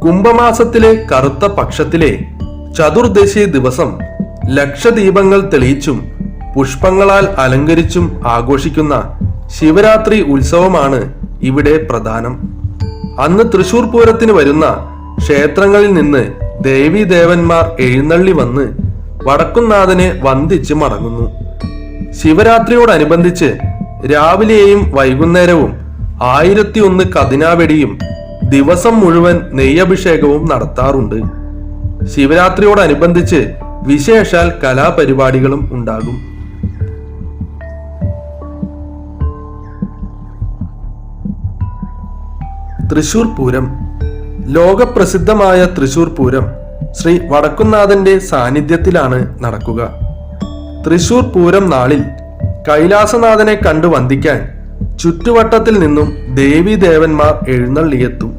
കുംഭമാസത്തിലെ കറുത്ത പക്ഷത്തിലെ ചതുർദശി ദിവസം ലക്ഷദീപങ്ങൾ തെളിയിച്ചും പുഷ്പങ്ങളാൽ അലങ്കരിച്ചും ആഘോഷിക്കുന്ന ശിവരാത്രി ഉത്സവമാണ് ഇവിടെ പ്രധാനം. അന്ന് തൃശൂർ പൂരത്തിന് വരുന്ന ക്ഷേത്രങ്ങളിൽ നിന്ന് ദേവീദേവന്മാർ എഴുന്നള്ളി വന്ന് വടക്കുംനാഥനെ വന്ദിച്ച് മടങ്ങുന്നു. ശിവരാത്രിയോടനുബന്ധിച്ച് രാവിലെയും വൈകുന്നേരവും 1001 കതിനാവെടിയും ദിവസം മുഴുവൻ നെയ്യഭിഷേകവും നടത്താറുണ്ട്. ശിവരാത്രിയോടനുബന്ധിച്ച് വിശേഷാൽ കലാപരിപാടികളും ഉണ്ടാകും. തൃശൂർ പൂരം. ലോകപ്രസിദ്ധമായ തൃശൂർ പൂരം ശ്രീ വടക്കുംനാഥന്റെ സാന്നിധ്യത്തിലാണ് നടക്കുക. തൃശൂർ പൂരം നാളിൽ കൈലാസനാഥനെ കണ്ടു വന്ദിക്കാൻ ചുറ്റുവട്ടത്തിൽ നിന്നും ദേവീദേവന്മാർ എഴുന്നള്ളിയെത്തും.